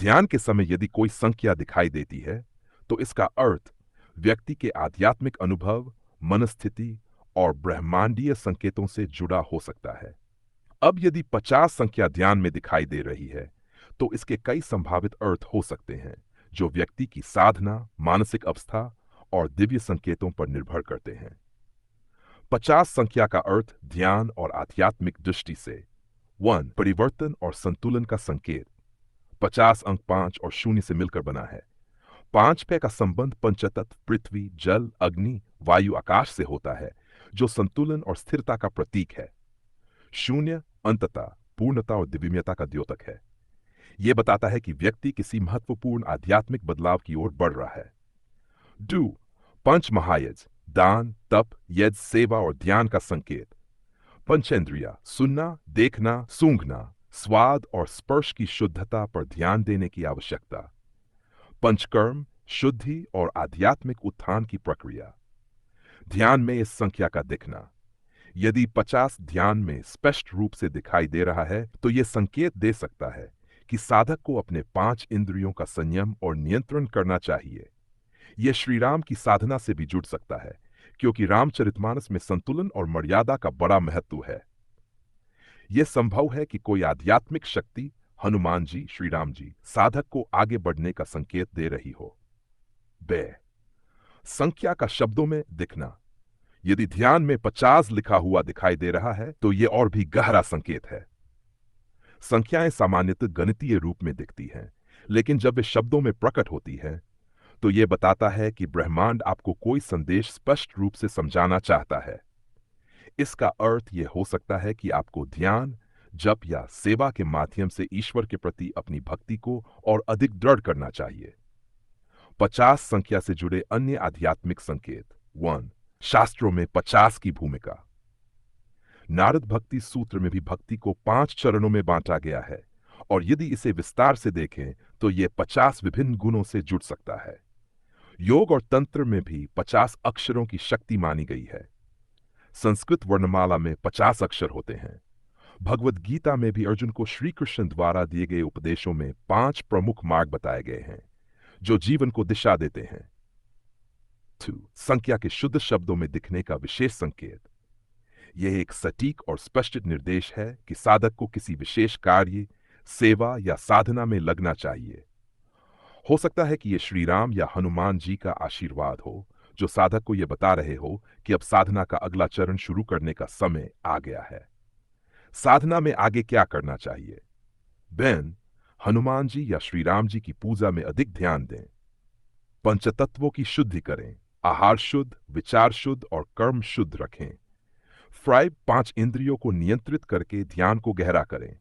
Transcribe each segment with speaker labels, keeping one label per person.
Speaker 1: ध्यान के समय यदि कोई संख्या दिखाई देती है, तो इसका अर्थ व्यक्ति के आध्यात्मिक अनुभव, मनस्थिति और ब्रह्मांडीय संकेतों से जुड़ा हो सकता है। अब यदि 50 संख्या ध्यान में दिखाई दे रही है, तो इसके कई संभावित अर्थ हो सकते हैं, जो व्यक्ति की साधना, मानसिक अवस्था और दिव्य संकेतों पर निर्भर करते हैं। 50 संख्या का अर्थ ध्यान और आध्यात्मिक दृष्टि से 1 परिवर्तन और संतुलन का संकेत। 50 अंक 5 और 0 से मिलकर बना है। 5 पे का संबंध पंचतत्व पृथ्वी, जल, अग्नि, वायु, आकाश से होता है, जो संतुलन और स्थिरता का प्रतीक है। 0 अंतता, पूर्णता और दिव्यता का द्योतक है। यह बताता है कि व्यक्ति किसी महत्वपूर्ण आध्यात्मिक बदलाव की ओर बढ़ रहा है। 2 पंच महायज्ञ, दान, तप, यज्ञ, सेवा और ध्यान का संकेत। पंचेंद्रिया, सुनना, देखना, सूंघना, स्वाद और स्पर्श की शुद्धता पर ध्यान देने की आवश्यकता। पंचकर्म, शुद्धि और आध्यात्मिक उत्थान की प्रक्रिया। ध्यान में इस संख्या का दिखना। यदि 50 ध्यान में स्पष्ट रूप से दिखाई दे रहा है, तो यह संकेत दे सकता है कि साधक को अपने 5 इंद्रियों का संयम और नियंत्रण करना चाहिए। यह श्री राम की साधना से भी जुड़ सकता है, क्योंकि रामचरितमानस में संतुलन और मर्यादा का बड़ा महत्व है। यह संभव है कि कोई आध्यात्मिक शक्ति, हनुमान जी, श्री राम जी, साधक को आगे बढ़ने का संकेत दे रही हो। बे संख्या का शब्दों में दिखना। यदि ध्यान में 50 लिखा हुआ दिखाई दे रहा है, तो यह और भी गहरा संकेत है। संख्याएं सामान्यतः गणितीय रूप में दिखती हैं, लेकिन जब वे शब्दों में प्रकट होती है, तो यह बताता है कि ब्रह्मांड आपको कोई संदेश स्पष्ट रूप से समझाना चाहता है। इसका अर्थ यह हो सकता है कि आपको ध्यान, जप या सेवा के माध्यम से ईश्वर के प्रति अपनी भक्ति को और अधिक दृढ़ करना चाहिए। 50 संख्या से जुड़े अन्य आध्यात्मिक संकेत। 1 शास्त्रों में 50 की भूमिका। नारद भक्ति सूत्र में भी भक्ति को 5 चरणों में बांटा गया है, और यदि इसे विस्तार से देखें तो यह 50 विभिन्न गुणों से जुड़ सकता है। योग और तंत्र में भी 50 अक्षरों की शक्ति मानी गई है। संस्कृत वर्णमाला में 50 अक्षर होते हैं। भगवद गीता में भी अर्जुन को श्री कृष्ण द्वारा दिए गए उपदेशों में 5 प्रमुख मार्ग बताए गए हैं, जो जीवन को दिशा देते हैं। 2 संख्या के शुद्ध शब्दों में दिखने का विशेष संकेत। यह एक सटीक और स्पष्ट निर्देश है कि साधक को किसी विशेष कार्य, सेवा या साधना में लगना चाहिए। हो सकता है कि यह श्री राम या हनुमान जी का आशीर्वाद हो, जो साधक को यह बता रहे हो कि अब साधना का अगला चरण शुरू करने का समय आ गया है। साधना में आगे क्या करना चाहिए? बहन, हनुमान जी या श्री राम जी की पूजा में अधिक ध्यान दें। पंचतत्वों की शुद्धि करें। आहार शुद्ध, विचार शुद्ध और कर्म शुद्ध रखें। फ्राई 5 इंद्रियों को नियंत्रित करके ध्यान को गहरा करें।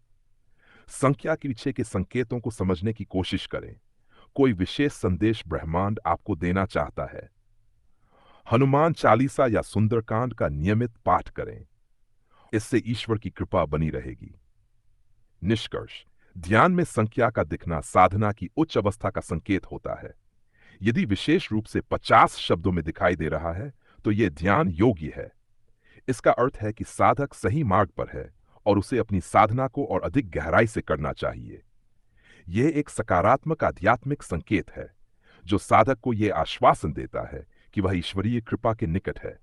Speaker 1: संख्या के पीछे के संकेतों को समझने की कोशिश करें। कोई विशेष संदेश ब्रह्मांड आपको देना चाहता है। हनुमान चालीसा या सुंदरकांड का नियमित पाठ करें। इससे ईश्वर की कृपा बनी रहेगी। निष्कर्ष, ध्यान में संख्या का दिखना साधना की उच्च अवस्था का संकेत होता है। यदि विशेष रूप से 50 शब्दों में दिखाई दे रहा है, तो यह ध्यान योग्य है। इसका अर्थ है कि साधक सही मार्ग पर है और उसे अपनी साधना को और अधिक गहराई से करना चाहिए। यह एक सकारात्मक आध्यात्मिक संकेत है, जो साधक को यह आश्वासन देता है कि वह ईश्वरीय कृपा के निकट है।